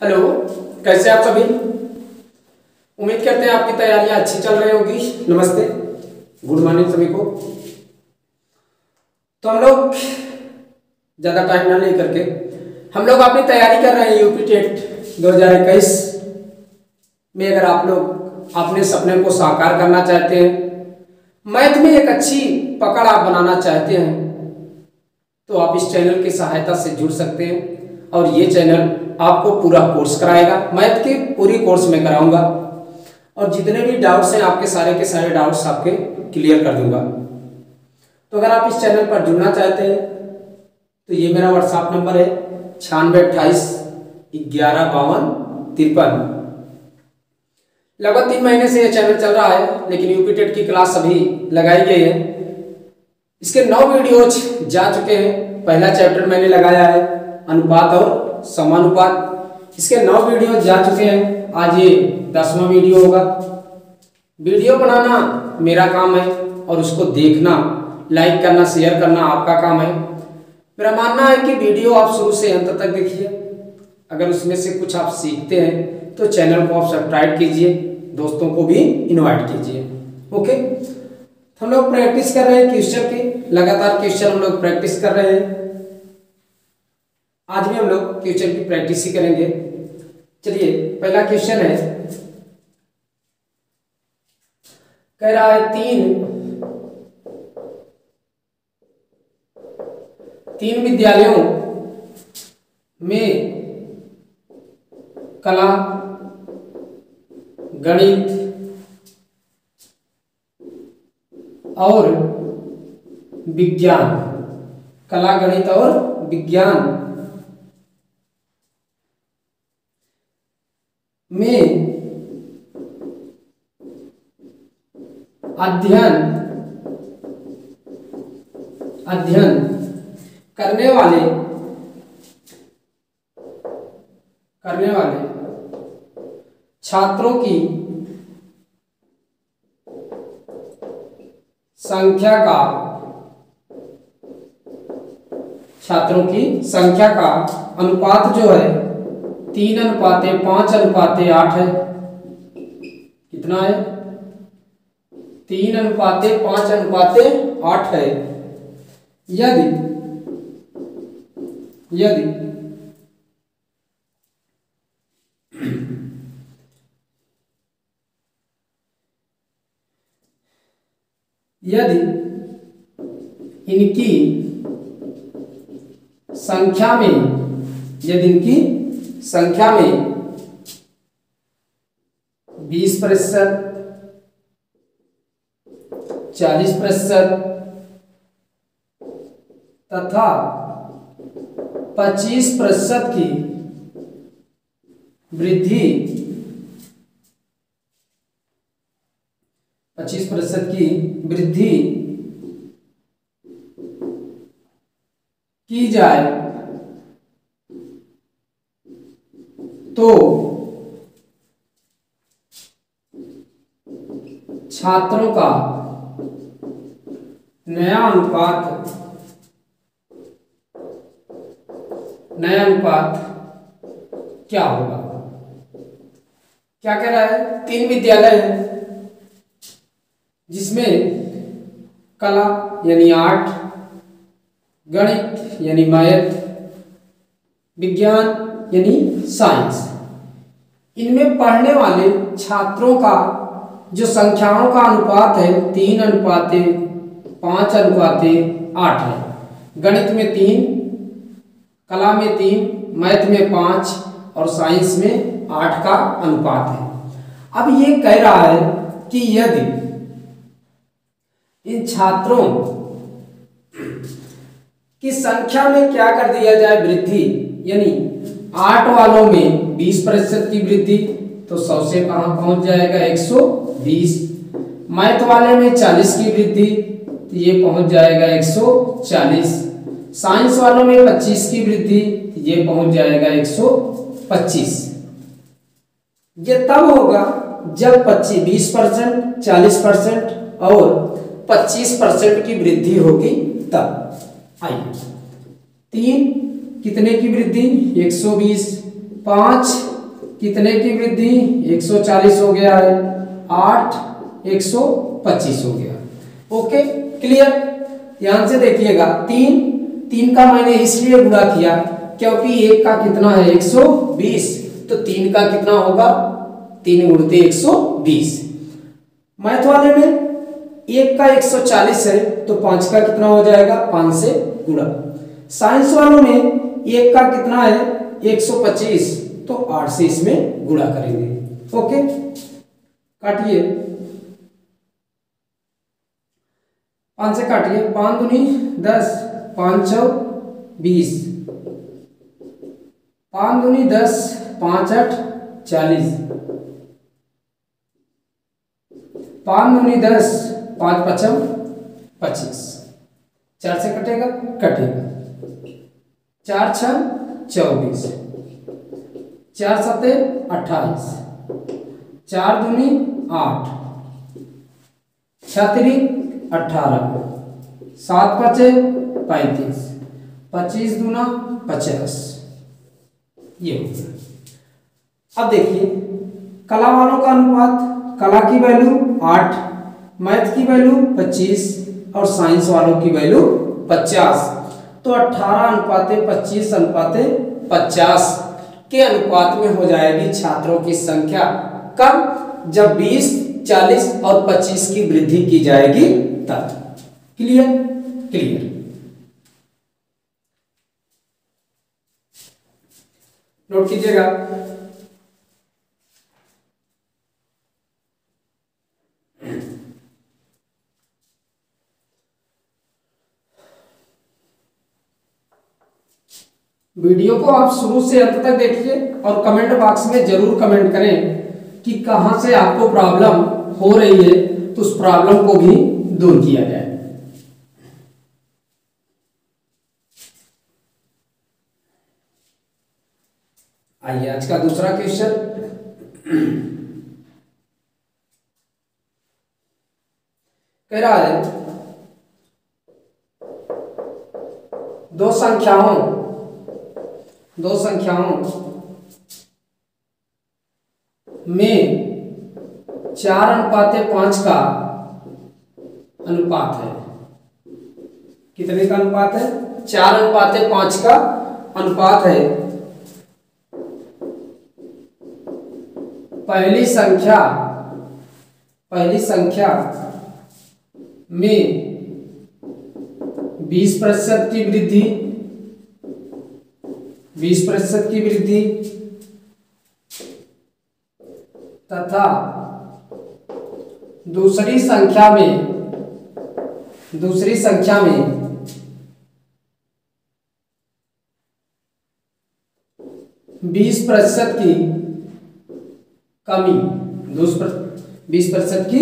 Hello, कैसे आप सभी। उम्मीद करते हैं आपकी तैयारियां अच्छी चल रही होगी। नमस्ते, गुड मॉर्निंग सभी को। तो हम लोग ज़्यादा टाइम ना लेकर के हम लोग अपनी तैयारी कर रहे हैं यूपी टेट 2021 में। अगर आप लोग अपने सपने को साकार करना चाहते हैं, मैथ में एक अच्छी पकड़ आप बनाना चाहते हैं, तो आप इस चैनल की सहायता से जुड़ सकते हैं। और ये चैनल आपको पूरा कोर्स कराएगा, मैथ की पूरी कोर्स में कराऊंगा और जितने भी डाउट्स हैं आपके सारे के सारे डाउट्स आपके क्लियर कर दूंगा। तो अगर आप इस चैनल पर जुड़ना चाहते हैं तो ये मेरा व्हाट्सएप नंबर है 9628115253। लगभग 3 महीने से ये चैनल चल रहा है, लेकिन यूपी टेट की क्लास अभी लगाई गई है। इसके 9 वीडियोज जा चुके हैं। पहला चैप्टर मैंने लगाया है अनुपात और समानुपात, इसके 9 वीडियो जा चुके हैं। आज ये 10वां वीडियो होगा। वीडियो बनाना मेरा काम है और उसको देखना, लाइक करना, शेयर करना आपका काम है। मेरा मानना है कि वीडियो आप शुरू से अंत तक देखिए। अगर उसमें से कुछ आप सीखते हैं तो चैनल को आप सब्सक्राइब कीजिए, दोस्तों को भी इनवाइट कीजिए। ओके, हम लोग प्रैक्टिस कर रहे हैं क्वेश्चन की, लगातार क्वेश्चन हम लोग प्रैक्टिस कर रहे हैं। आज भी हम लोग क्वेश्चन की प्रैक्टिस ही करेंगे। चलिए, पहला क्वेश्चन है, कह रहा है तीन विद्यालयों में कला, गणित और विज्ञान, कला, गणित और विज्ञान में अध्ययन करने वाले छात्रों की संख्या का अनुपात जो है 3:5:8 है। कितना है? 3:5:8 है। यदि इनकी संख्या में 20%, 40% तथा 25% की वृद्धि की जाए तो छात्रों का नया अनुपात क्या होगा? क्या कह रहा है? 3 विद्यालय हैं जिसमें कला यानी आर्ट, गणित यानी मैथ, विज्ञान यानी साइंस, इनमें पढ़ने वाले छात्रों का जो संख्याओं का अनुपात है 3:5:8 है। गणित में 3, कला में 3, मैथ में 5 और साइंस में 8 का अनुपात है। अब ये कह रहा है कि यदि इन छात्रों की संख्या में क्या कर दिया जाए? वृद्धि, यानी 8 वालों में 20% की वृद्धि, तो 100 से कहां पहुंच जाएगा? 120। मैथ वाले में 40 की वृद्धि, तो ये पहुंच जाएगा 140। साइंस वालों में 25 की वृद्धि, तो ये पहुंच जाएगा 125। ये तब होगा जब 20%, 40% और 25% की वृद्धि होगी तब। आइए, 3 कितने की वृद्धि? 120, 5 कितने की वृद्धि? 140 हो गया है। 8 125 हो गया। Okay, clear. ध्यान से देखिएगा, 3 का मैंने इसलिए गुणा किया क्योंकि 1 का कितना है? 120, तो 3 का कितना होगा? 3 गुणते 120। मैथ वाले में 1 का 140 है तो 5 का कितना हो जाएगा? 5 से गुणा। साइंस वालों में 1 का कितना है? 125, तो 8 से इसमें गुणा करेंगे। ओके, काटिए, 5 से काटिए। 5 दूनी 10, 5 चौ 20, 5 दूनी 10, 5 8 40, 5 दूनी 10, 5 पचम 25। 4 से कटेगा? कटेगा। 4 6 24, 4 7 28, 4 दूनी 8, 6 3 18, 7 5 35, 25 दूना 50। ये हो गया। अब देखिए कला वालों का अनुपात, कला की वैल्यू 8, मैथ की वैल्यू 25 और साइंस वालों की वैल्यू 50। तो 18:25:50 के अनुपात में हो जाएगी छात्रों की संख्या। कब? जब 20, 40 और 25 की वृद्धि की जाएगी तब। क्लियर? क्लियर। नोट कीजिएगा। वीडियो को आप शुरू से अंत तक देखिए और कमेंट बॉक्स में जरूर कमेंट करें कि कहां से आपको प्रॉब्लम हो रही है, तो उस प्रॉब्लम को भी दूर किया जाए। आइए आज का दूसरा क्वेश्चन। कह रहा है दो संख्याओं में 4:5 का अनुपात है। कितने का अनुपात है? 4:5 का अनुपात है। पहली संख्या में 20% की वृद्धि, 20% की वृद्धि तथा दूसरी संख्या में 20% की कमी, 20% की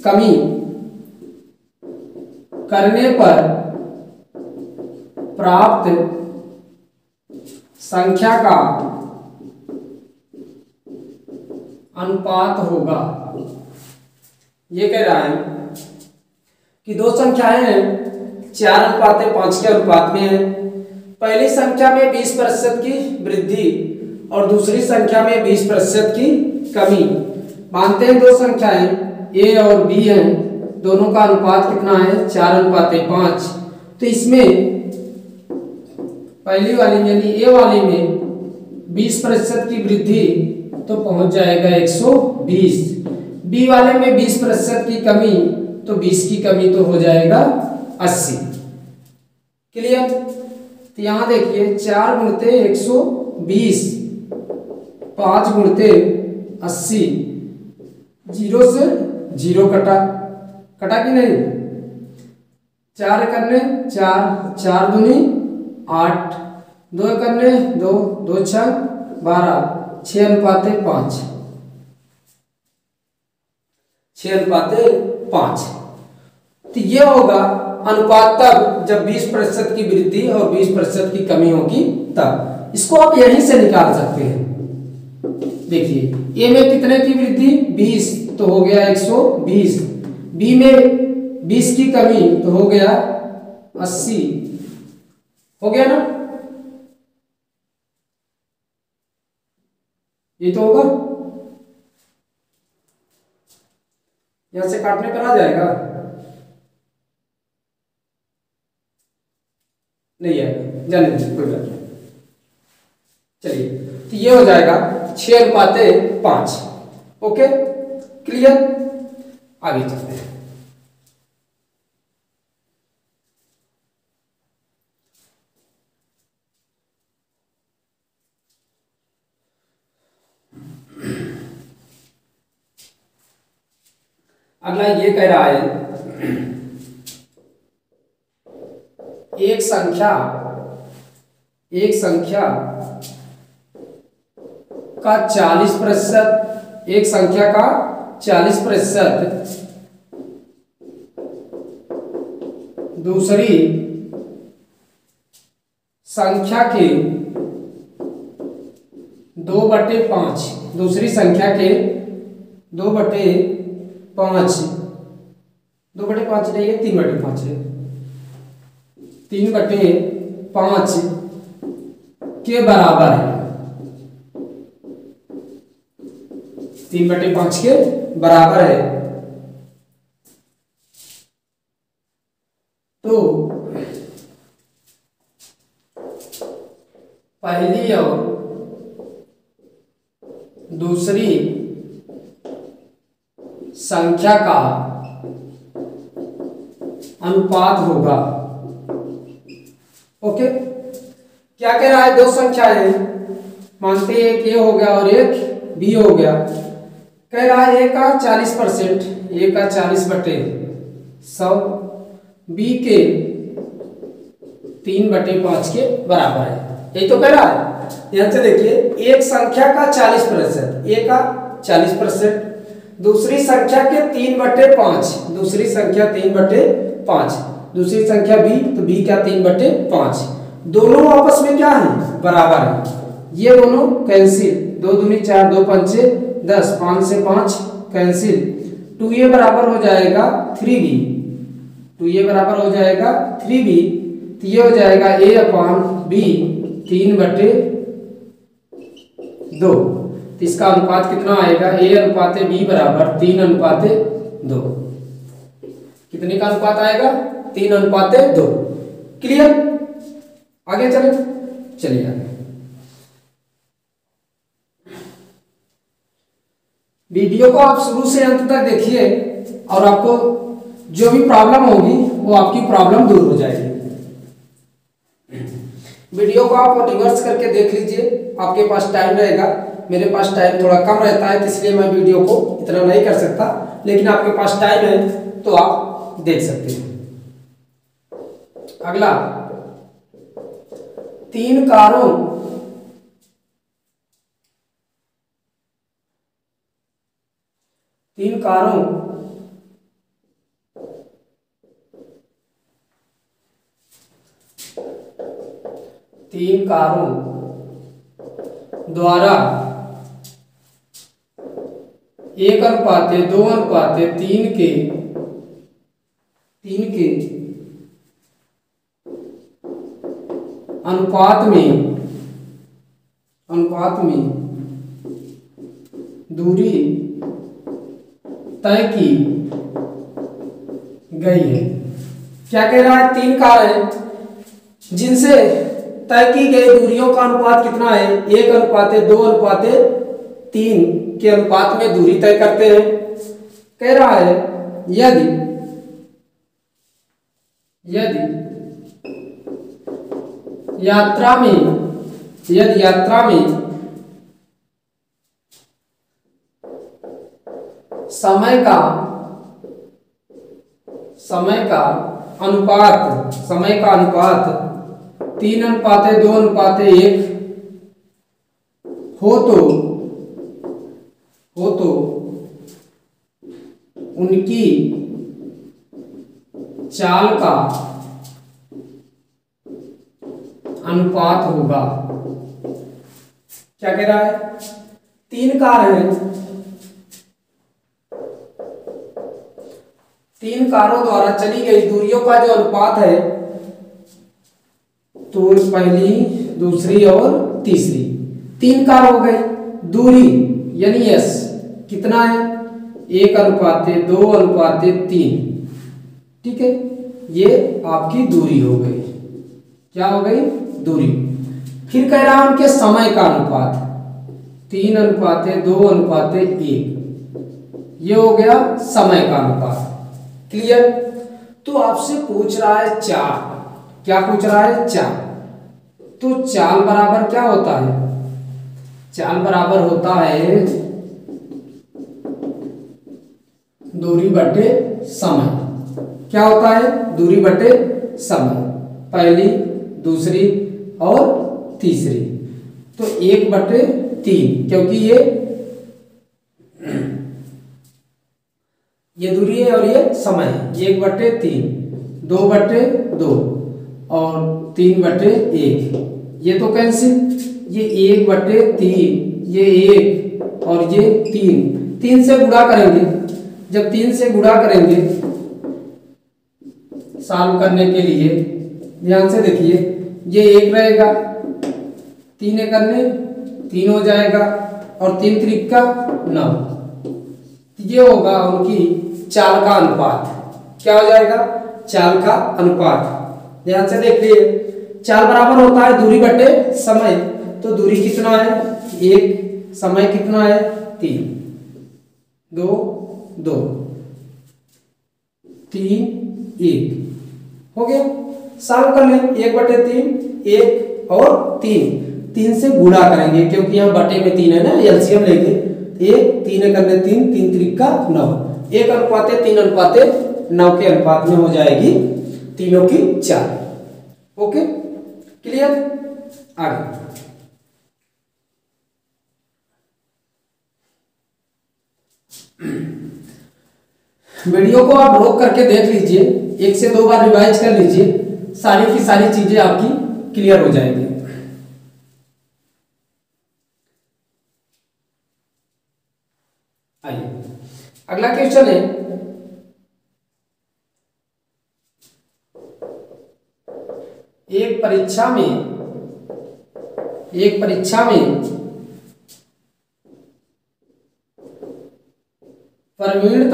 कमी करने पर प्राप्त संख्या का अनुपात होगा। ये कह रहा है कि दो संख्याएं हैं 4:5 के अनुपात में है। पहली संख्या में 20% की वृद्धि और दूसरी संख्या में 20% की कमी। मानते हैं दो संख्याएं a और b हैं, दोनों का अनुपात कितना है? 4:5। तो इसमें पहली वाली यानी a वाली में 20% की वृद्धि तो पहुंच जाएगा 120, b वाले में 20% की कमी तो 20 की कमी तो हो जाएगा 80। क्लियर? तो यहां देखिए 4 गुणते 120, 5 गुणते 80, 0 से 0 कटा कि नहीं? 4 करने 4, 4 दूनी 8, 2 करने 2, 2 6 12, 6:5, 6:5। तो ये होगा अनुपात तब जब 20% की वृद्धि और 20% की कमी होगी तब। इसको आप यहीं से निकाल सकते हैं। देखिए a में कितने की वृद्धि? 20, तो हो गया 120। b में 20 की कमी तो हो गया 80। हो गया ना? ये तो होगा, यहां से काटने पर आ जाएगा, नहीं आएगा, जाने दीजिए कोई बात नहीं। चलिए तो ये हो जाएगा 6:5। ओके क्लियर, आगे चलते हैं। अगला ये कह रहा है एक संख्या का 40%, एक संख्या का 40% दूसरी संख्या के 2/5, दूसरी संख्या के 2/5, 2/5 नहीं है, 3/5 है, 3/5 के बराबर है, 3/5 के बराबर है। तो पहली और दूसरी संख्या का अनुपात होगा। ओके, क्या कह रहा है, दो संख्या है, मानते हैं एक ए हो गया और एक बी हो गया। कह रहा है ए का 40%, ए का 40/100, बी के 3/5 के बराबर है, यही तो कह रहा है। यहां से देखिए, एक संख्या का 40%, ए का 40%, दूसरी संख्या के 3/5, दूसरी संख्या 3/5, दूसरी संख्या बी, तो बी का 3/5, दोनों आपस में क्या है, बराबर है। ये दोनों कैंसिल, 2 दूनी 4, 2 पंचे 10, 5 से 5 कैंसिल, 2a बराबर हो जाएगा 3b, 2a बराबर हो जाएगा 3b, तो ये हो जाएगा a/b 3/2। तो इसका अनुपात कितना आएगा, a/b बराबर 3/2। कितने का अनुपात आएगा, 3/2। क्लियर, आगे चले, चलिए आगे। वीडियो को आप शुरू से अंत तक देखिए और आपको जो भी प्रॉब्लम होगी वो आपकी प्रॉब्लम दूर हो जाएगी। वीडियो को आप रिवर्स करके देख लीजिए, आपके पास टाइम रहेगा। मेरे पास टाइम थोड़ा कम रहता है, इसलिए मैं वीडियो को इतना नहीं कर सकता, लेकिन आपके पास टाइम है तो आप देख सकते हैं। अगला, तीन कारों द्वारा 1:2:3 के अनुपात में दूरी तय की गई है। क्या कह रहा है, 3 कार है जिनसे तय की गई दूरियों का अनुपात कितना है, 1:2:3 के अनुपात में दूरी तय करते हैं। कह रहा है यदि यात्रा में समय का अनुपात 3:2:1 हो तो उनकी चाल का अनुपात होगा। क्या कह रहा है, 3 कार हैं, 3 कारों द्वारा चली गई दूरियों का जो अनुपात है, तो पहली, दूसरी और तीसरी 3 कार हो गई, दूरी यानी यस कितना है 1:2:3। ठीक है, ये आपकी दूरी हो गई। क्या हो गई? दूरी। फिर कह रहा हूं कि समय का अनुपात 3:2:1, ये हो गया समय का अनुपात। क्लियर? तो आपसे पूछ रहा है चाल। क्या पूछ रहा है? चाल। तो चाल बराबर क्या होता है? चाल बराबर होता है दूरी बटे समय। क्या होता है? दूरी बटे समय, पहली, दूसरी और तीसरी। तो 1/3, क्योंकि ये दूरी है और ये समय है। 1/3, 2/2 और 3/1। ये तो कैंसिल, ये 1/3, ये 1 और ये 3 से गुणा करेंगे। जब 3 से गुणा करेंगे सॉल्व करने के लिए, ध्यान से देखिए, ये 1 रहेगा, 3 करने 3 हो जाएगा और 3 त्रिका 9। ये होगा उनकी चाल का अनुपात। क्या हो जाएगा? चाल का अनुपात। ध्यान से देखिए, चाल बराबर होता है दूरी बटे समय। तो दूरी कितना है? 1, समय कितना है? 3, 2, 2, 3, 1 हो गया। सॉल्व कर लें। 1/3, 1 और 3 से गुणा करेंगे क्योंकि यहाँ बटे में 3 है ना, एलसीएम लेंगे। 1, 3 करने 3 त्रिका 9, 1:3:9 के अनुपात में हो जाएगी तीनों की चाल। Okay, clear? आगे वीडियो को आप रोक करके देख लीजिए, 1 से 2 बार रिवाइज कर लीजिए, सारी की सारी चीजें आपकी क्लियर हो जाएंगी। आइए अगला क्वेश्चन है, एक परीक्षा में प्रवीण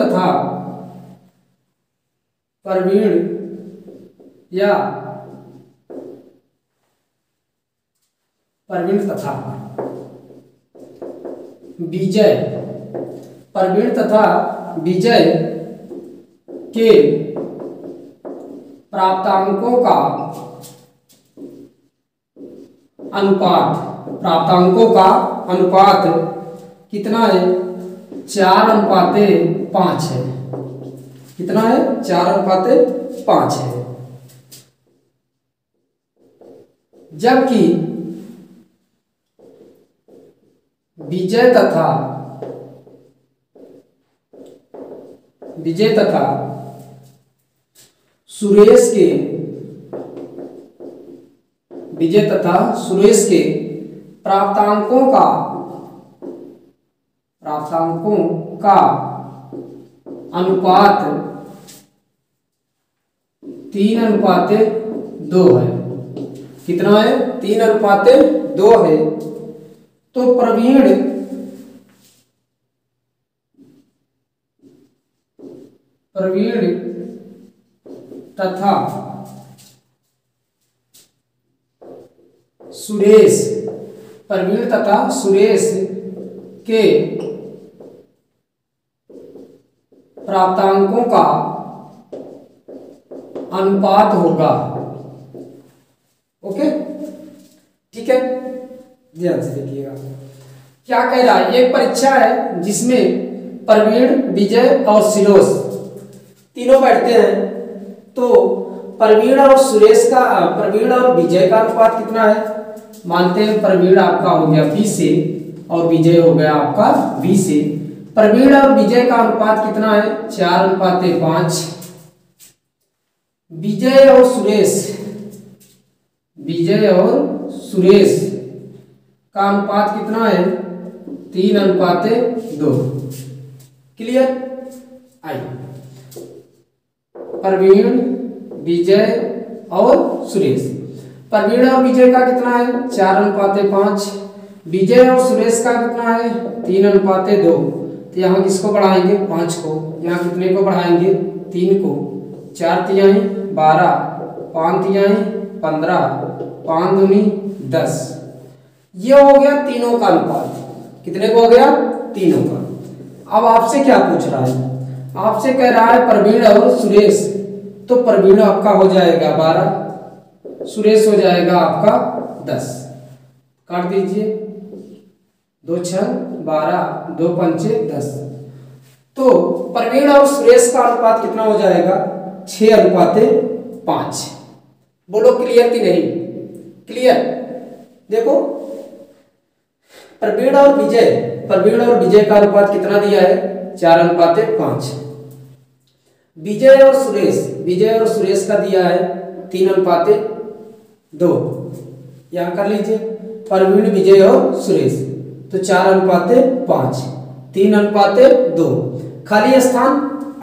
तथा विजय के प्राप्तांकों का अनुपात कितना है? 4:5 है। कितना है? 4:5 है। जबकि विजय तथा सुरेश के प्राप्तांकों का अनुपात 3:2 है। कितना है? 3:2 है। तो प्रवीण तथा सुरेश के प्राप्तांकों का अनुपात होगा। ओके, ठीक है, ध्यान से देखिएगा। क्या कह रहा है? एक परीक्षा है जिसमें प्रवीण, विजय और सुरेश तीनों बैठते हैं। तो प्रवीण और विजय का अनुपात कितना है? मानते हैं प्रवीण आपका हो गया P से और विजय हो गया आपका V से। प्रवीण और विजय का अनुपात कितना है? 4:5। विजय और सुरेश का अनुपात कितना है? 3:2। क्लियर? आइए, प्रवीण, विजय और सुरेश। प्रवीण और विजय का कितना है? 4:5 विजय और सुरेश का कितना है 3:2। तो यहाँ किसको बढ़ाएंगे 5 को, यहाँ कितने को बढ़ाएंगे 3 को, 4 तिहाई 12, 5 तिहाई 15, 5 दूनी 10। ये हो गया तीनों का अनुपात। कितने को हो गया तीनों का। अब आपसे क्या पूछ रहा है, आपसे कह रहा है प्रवीण और सुरेश। तो प्रवीण आपका हो जाएगा 12, सुरेश हो जाएगा आपका 10। काट दीजिए, 2 6 12, 2 5 10। तो प्रवीण और सुरेश का अनुपात कितना हो जाएगा 6:5। बोलो क्लियर कि नहीं, क्लियर। देखो प्रवीण और विजय का अनुपात कितना दिया है 4:5। विजय और सुरेश का दिया है 3:2। यहां कर लीजिए प्रवीण विजय और सुरेश, तो 4:5, 3:2। खाली स्थान,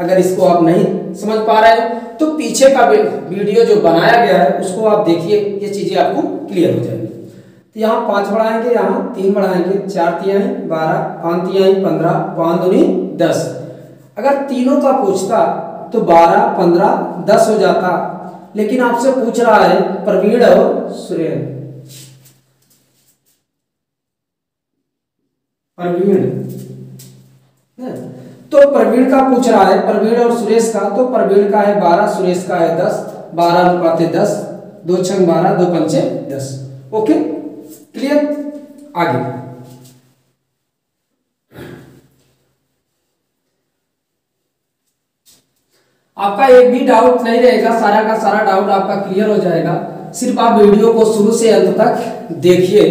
अगर इसको आप नहीं समझ पा रहे हैं तो पीछे का वीडियो जो बनाया गया है उसको आप देखिए, ये चीजें आपको क्लियर हो जाएंगी। तो यहाँ 5 बढ़ाएंगे, यहाँ 3 बढ़ाएंगे, 4 तिहाई 12, 5 तिहाई 15, 5 दूनी 10। अगर तीनों का पूछता तो 12, 15, 10 हो जाता, लेकिन आपसे पूछ रहा है प्रवीण और सुरेश। तो प्रवीण का पूछ रहा है, प्रवीण और सुरेश का। तो प्रवीण का है 12, सुरेश का है 10, 12:10, 2 6 12, 2 5 10। Okay clear. आगे आपका एक भी डाउट नहीं रहेगा, सारा का सारा डाउट आपका क्लियर हो जाएगा। सिर्फ आप वीडियो को शुरू से अंत तक देखिए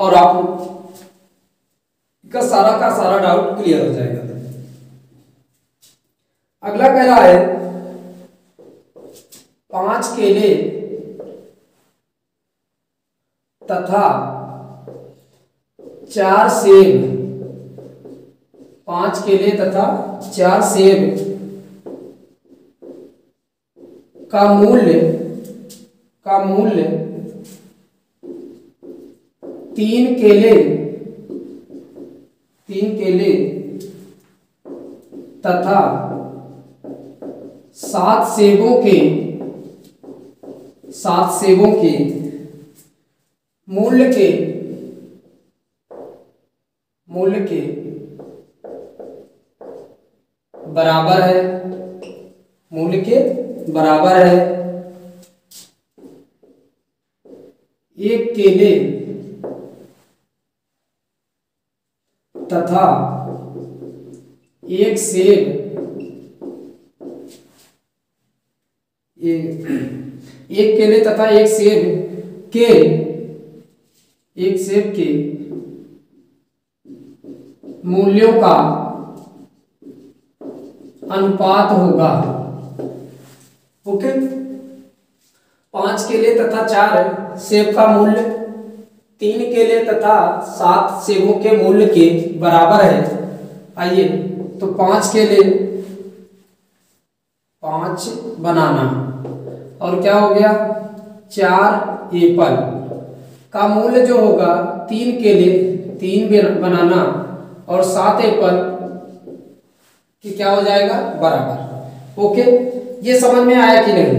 और आपका सारा का सारा डाउट क्लियर हो जाएगा। अगला कह रहा है 5 केले तथा 4 सेब, 5 केले तथा 4 सेब का मूल्य 3 केले तथा 7 सेबों के मूल्य के बराबर है, मूल्य के बराबर है। 1 केले तथा 1 सेब, 1 केले तथा 1 सेब के मूल्यों का अनुपात होगा। ओके 5 केले तथा 4 सेब का मूल्य 3 केले तथा 7 सेबों के मूल्य के बराबर है। आइए तो 5 केले, 5 बनाना और क्या हो गया 4 एप्पल का मूल्य जो होगा 3 केले, 3 बनाना और 7 एप्पल कि क्या हो जाएगा बराबर। ओके ये समझ में आया कि नहीं।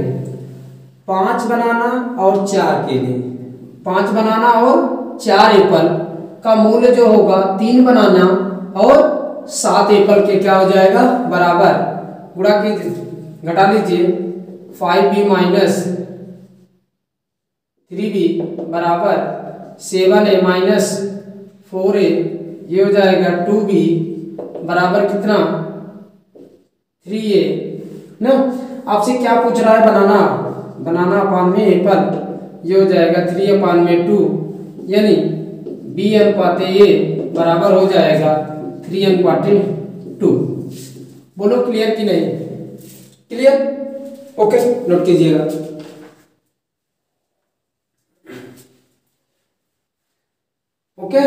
5 बनाना और 4 केले, 5 बनाना और 4 एप्पल का मूल्य जो होगा 3 बनाना और 7 एप्पल के क्या हो जाएगा बराबर। गुणा कीजिए, घटा लीजिए 5b माइनस 3b बराबर 7a माइनस 4a, ये हो जाएगा 2b बराबर कितना 3a ना। आपसे क्या पूछ रहा है बनाना अपान में एप्पल, ये हो जाएगा 3/2 यानी b/a बराबर हो जाएगा 3/2। बोलो क्लियर कि नहीं, क्लियर। ओके नोट कीजिएगा। ओके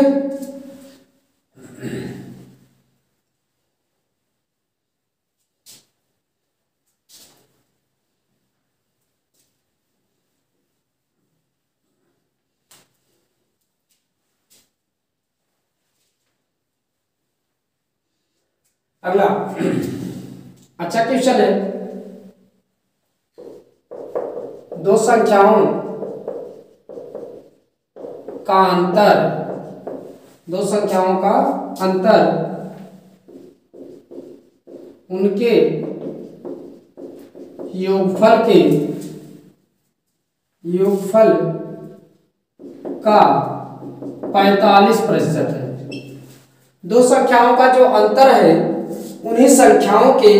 अगला अच्छा क्वेश्चन है, दो संख्याओं का अंतर, दो संख्याओं का अंतर उनके योगफल का 45% है। दो संख्याओं का जो अंतर है उन्हीं संख्याओं के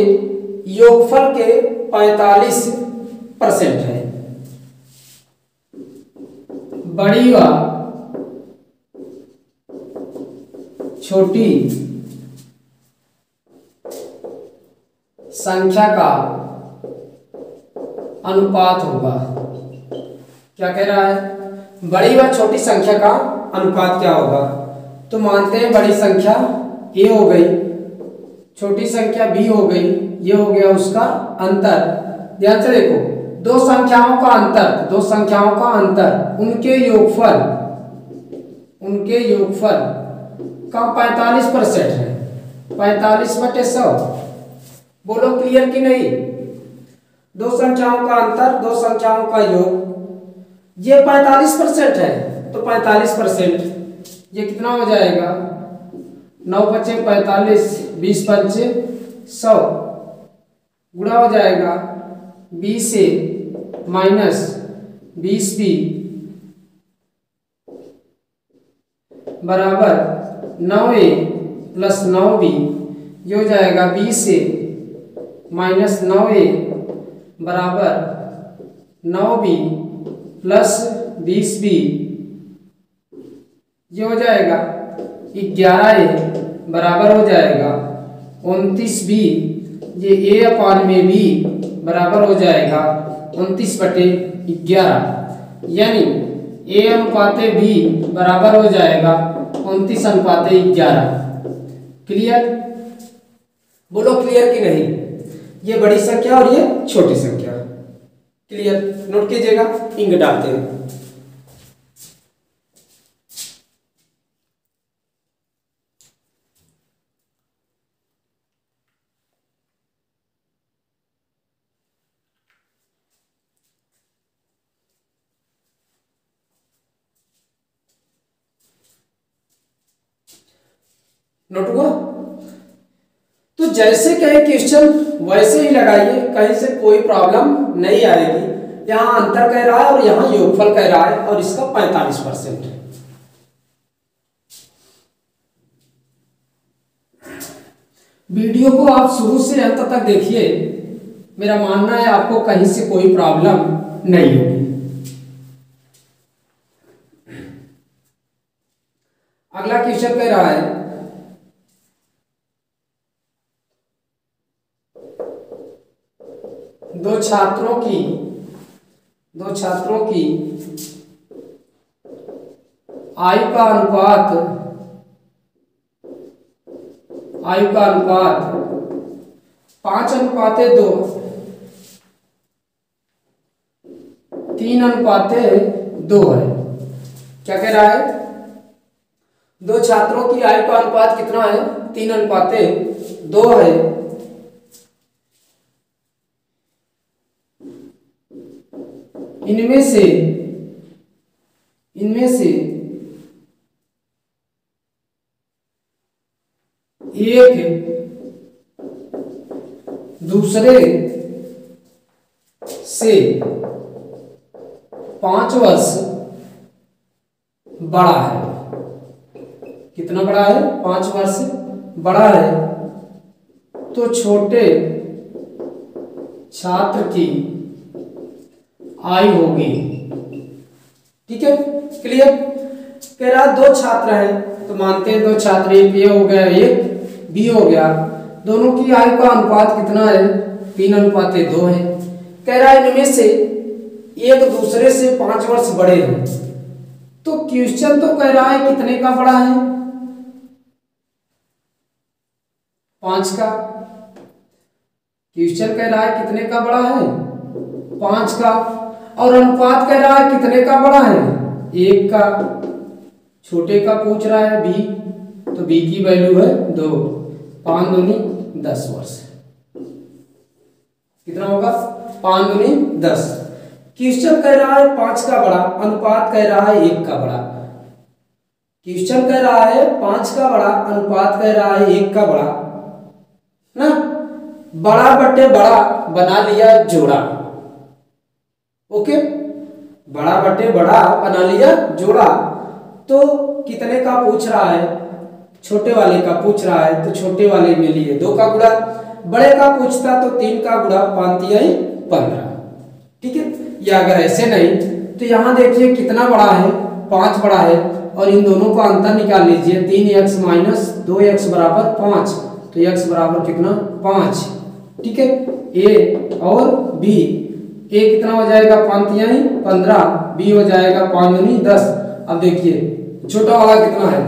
योगफल के 45% है। बड़ी व छोटी संख्या का अनुपात होगा। क्या कह रहा है? बड़ी व छोटी संख्या का अनुपात क्या होगा? तो मानते हैं बड़ी संख्या a हो गई, छोटी संख्या b हो गई, ये हो गया उसका अंतर। ध्यान से देखो, दो संख्याओं का अंतर, दो संख्याओं का अंतर उनके योगफल का 45% है। 45/100। बोलो क्लियर कि नहीं? दो संख्याओं का अंतर, दो संख्याओं का योग, ये 45% है। तो 45% ये कितना हो जाएगा? 9 × 5 = 45, 20 × 5 = 100, गुणा हो जाएगा 20 से माइनस 20b बराबर 9a प्लस 9b, ये हो जाएगा 20 से माइनस 9a बराबर 9b प्लस 20b, ये हो जाएगा 11a बराबर हो जाएगा 29b, ये a/b बराबर हो जाएगा 29/11, यानी a/b बराबर हो जाएगा 29/11। क्लियर? बोलो क्लियर कि नहीं? ये बड़ी संख्या और ये छोटी संख्या। क्लियर? नोट कीजिएगा, इंक डालते हैं। नोट हुआ? तो जैसे कहे क्वेश्चन वैसे ही लगाइए, कहीं से कोई प्रॉब्लम नहीं आएगी। यहां अंतर कह रहा है और यहां योगफल कह रहा है और इसका 45% है। वीडियो को आप शुरू से अंत तक देखिए, मेरा मानना है आपको कहीं से कोई प्रॉब्लम नहीं होगी। अगला क्वेश्चन कह रहा है, दो छात्रों की आयु का अनुपात 5:2, 3:2 है। क्या कह रहा है? दो छात्रों की आयु का अनुपात कितना है? 3:2 है। इनमें से एक दूसरे से 5 वर्ष बड़ा है। कितना बड़ा है? 5 वर्ष बड़ा है। तो छोटे छात्र की आयु होगी। ठीक है? क्लियर? कह रहा दो छात्र हैं, तो मानते हैं दो छात्र, एक ये हो गया, एक बी हो गया। दोनों की आयु का अनुपात कितना है? 3:2 है। कह रहा है इनमें से एक दूसरे से 5 वर्ष बड़े हैं। तो क्वेश्चन तो कह रहा है कितने का बड़ा है? 5 का। क्वेश्चन कह रहा है कितने का बड़ा है? 5 का। और अनुपात कह रहा है कितने का बड़ा है? 1 का। छोटे का पूछ रहा है बी, तो बी की वैल्यू है 2। 5 दूनी 10 वर्ष। कितना होगा? 5 दूनी 10। क्वेश्चन कह रहा है 5 का बड़ा, अनुपात कह रहा है 1 का बड़ा। क्वेश्चन कह रहा है 5 का बड़ा, अनुपात कह रहा है 1 का बड़ा ना। बड़ा बट्टे बड़ा बना लिया जोड़ा। ओके, बड़ा बट्टे बड़ा बना लिया जोड़ा। तो कितने का पूछ रहा है? छोटे वाले का पूछ रहा है, तो छोटे वाले में लिए 2 का गुणा। बड़े का पूछता तो 3 का गुणा, 5 तिहाई 15। ठीक है, या अगर ऐसे नहीं तो यहाँ देखिए कितना बड़ा है? 5 बड़ा है, और इन दोनों का अंतर निकाल लीजिए। 3x माइनस 2x बराबर 5, तो x बराबर कितना? 5। ठीक है, a और b। a कितना हो जाएगा? 5 तिहाई 15, b हो जाएगा 5 दूनी 10। अब देखिए छोटा वाला कितना है?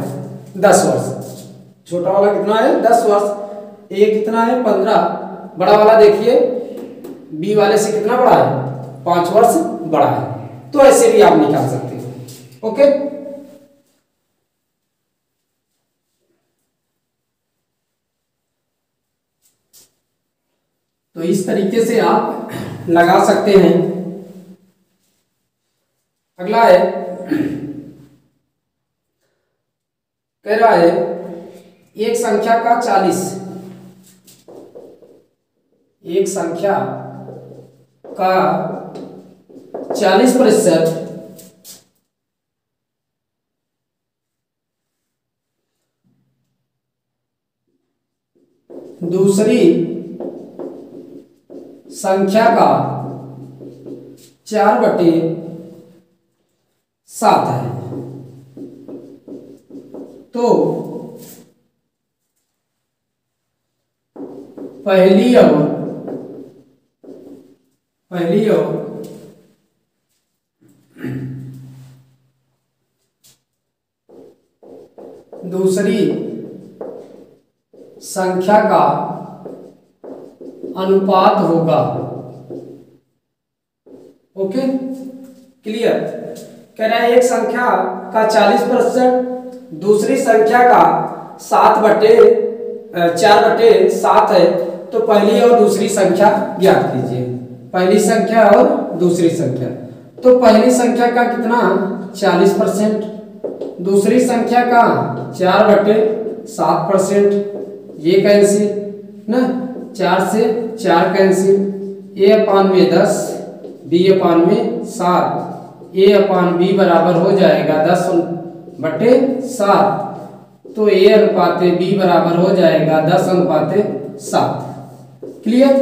10 वर्ष। छोटा वाला कितना है? 10 वर्ष। a कितना है? 15। बड़ा वाला देखिए b वाले से कितना बड़ा है? 5 वर्ष बड़ा है। तो ऐसे भी आप निकाल सकते हो। ओके, तो इस तरीके से आप लगा सकते हैं। अगला है, कह रहा है एक संख्या का 40, एक संख्या का 40% दूसरी संख्या का 4/7 है। तो पहली और दूसरी संख्या का अनुपात होगा। Okay, clear? कह रहा है एक संख्या का 40%, दूसरी संख्या का 4/7 है। तो पहली और दूसरी संख्या ज्ञात कीजिए। पहली संख्या और दूसरी संख्या। तो पहली संख्या का कितना? 40%, दूसरी संख्या का 4/7%। ये कैंसिल ना, 4 से 4 कैंसिल। a/10, b/7, a/b बराबर हो जाएगा 10/7। तो a अनुपात b बराबर हो जाएगा 10/7। क्लियर?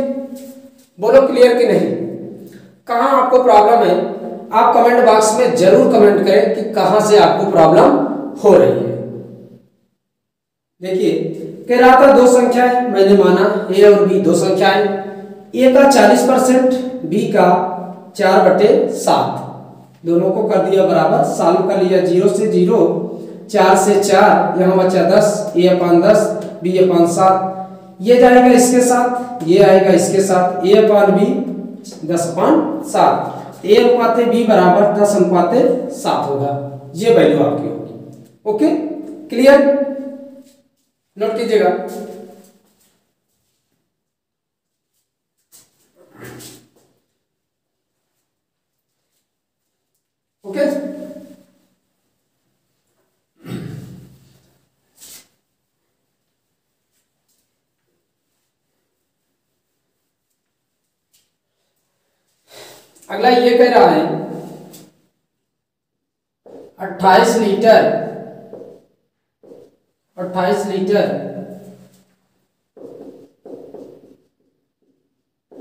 बोलो क्लियर कि नहीं? कहाँ आपको प्रॉब्लम है? आप कमेंट बॉक्स में जरूर कमेंट करें कि कहाँ से आपको प्रॉब्लम हो रही है। देखिए, कह रहा था 2 संख्याएं, मैंने माना a और b 2 संख्याएं। a का 40%, b का 4/7। दोनों को कर दिया बराबर, सॉल्व कर लिया। 0 से 0, 4 से 4, यहाँ बचा 10, a/10, b/7। ये जाएगा इसके साथ, ये आएगा इसके साथ, a/b 10/7। a अनुपात b बराबर 10/7 होगा। ये वैल्यू आपकी होगी। Okay, clear? नोट कीजिएगा। ओके, अगला ये कह रहा है 28 लीटर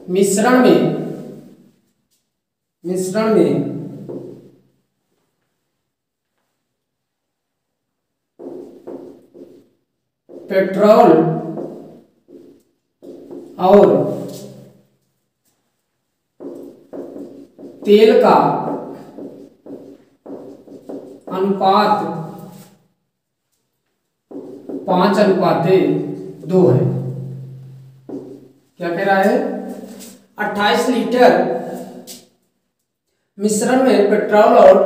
मिश्रण में पेट्रोल और तेल का अनुपात 5/2 है। क्या कह रहा है? 28 लीटर मिश्रण में पेट्रोल और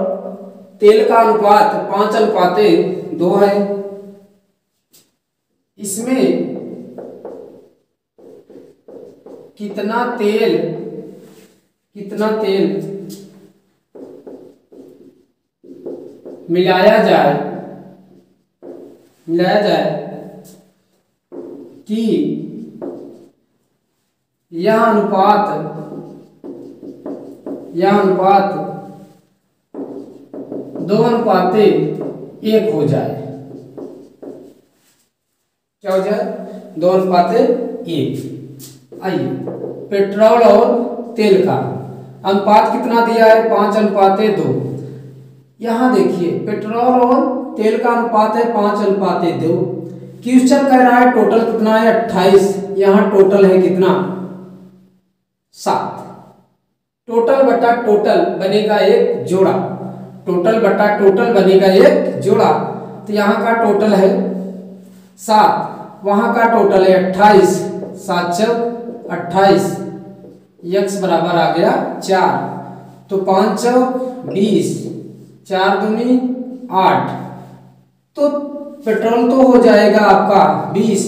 तेल का अनुपात 5/2 है। इसमें कितना तेल मिलाया जाए कि यह अनुपात 2:1 हो जाए। क्या हो जाए? 2:1। आइए, पेट्रोल और तेल का अनुपात कितना दिया है? 5:2। यहां देखिए, पेट्रोल और तेल का अनुपात है 5:2। क्वेश्चन कह रहा है टोटल कितना है? 28। यहां टोटल है कितना? 7। टोटल बटा टोटल बनेगा एक जोड़ा। टोटल बटा टोटल बनेगा एक जोड़ा। तो यहाँ का टोटल है 7, वहां का टोटल है 28। 7 चौक 28, x बराबर आ गया 4। तो 5 चौक 20, 4 दूनी 8। तो पेट्रोल तो हो जाएगा आपका 20,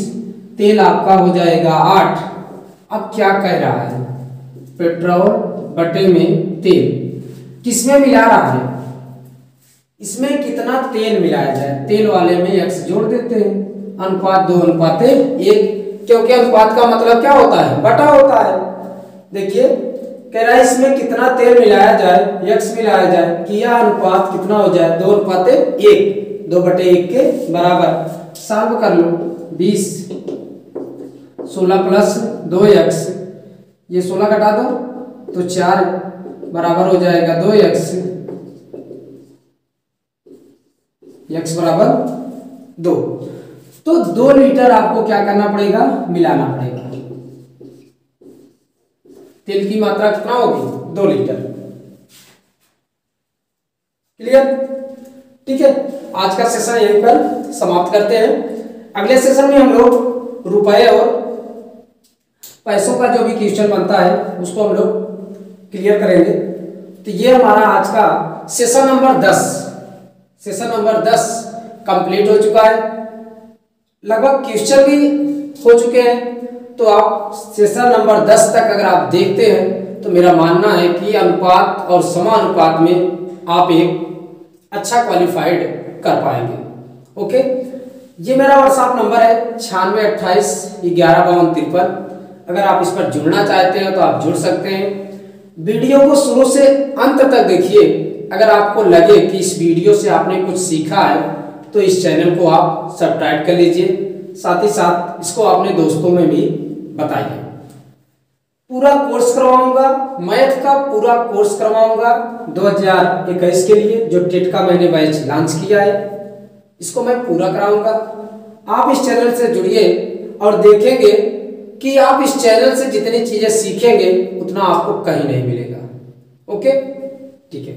तेल आपका हो जाएगा 8। अब क्या कह रहा है? पेट्रोल बटे में तेल किसमें मिला रहा है? इसमें कितना तेल मिलाया जाए? तेल वाले में x जोड़ देते हैं। अनुपात 2:1, क्योंकि अनुपात का मतलब क्या होता है? बटा होता है। देखिए, कह रहा है इसमें कितना तेल मिलाया जाए, x मिलाया जाए कि यह अनुपात कितना हो जाए? 2:1, 2/1 के बराबर। सॉल्व कर लो। 20, 16 प्लस 2x, ये 16 घटा दो तो 4 बराबर हो जाएगा 2x, x बराबर 2। तो 2 लीटर आपको क्या करना पड़ेगा? मिलाना पड़ेगा। तेल की मात्रा कितना होगी? 2 लीटर। क्लियर? ठीक है, आज का सेशन यहीं पर समाप्त करते हैं। अगले सेशन में हम लोग रुपए और पैसों का जो भी क्वेश्चन बनता है उसको हम लोग क्लियर करेंगे। तो ये हमारा आज का सेशन नंबर 10 कंप्लीट हो चुका है। लगभग क्वेश्चन भी हो चुके हैं। तो आप सेशन नंबर 10 तक अगर आप देखते हैं तो मेरा मानना है कि अनुपात और समानुपात में आप एक अच्छा क्वालिफाइड कर पाएंगे। ओके, ये मेरा व्हाट्सएप नंबर है 9628115253। अगर आप इस पर जुड़ना चाहते हैं तो आप जुड़ सकते हैं। वीडियो को शुरू से अंत तक देखिए। अगर आपको लगे कि इस वीडियो से आपने कुछ सीखा है तो इस चैनल को आप सब्सक्राइब कर लीजिए। साथ ही साथ इसको अपने दोस्तों में भी बताइए। पूरा कोर्स करवाऊंगा, मैथ का पूरा कोर्स करवाऊंगा 2021 के लिए। जो टेट का मैंने बैच लॉन्च किया है इसको मैं पूरा कराऊंगा। आप इस चैनल से जुड़िए और देखेंगे कि आप इस चैनल से जितनी चीजें सीखेंगे उतना आपको कहीं नहीं मिलेगा। ओके, ठीक है।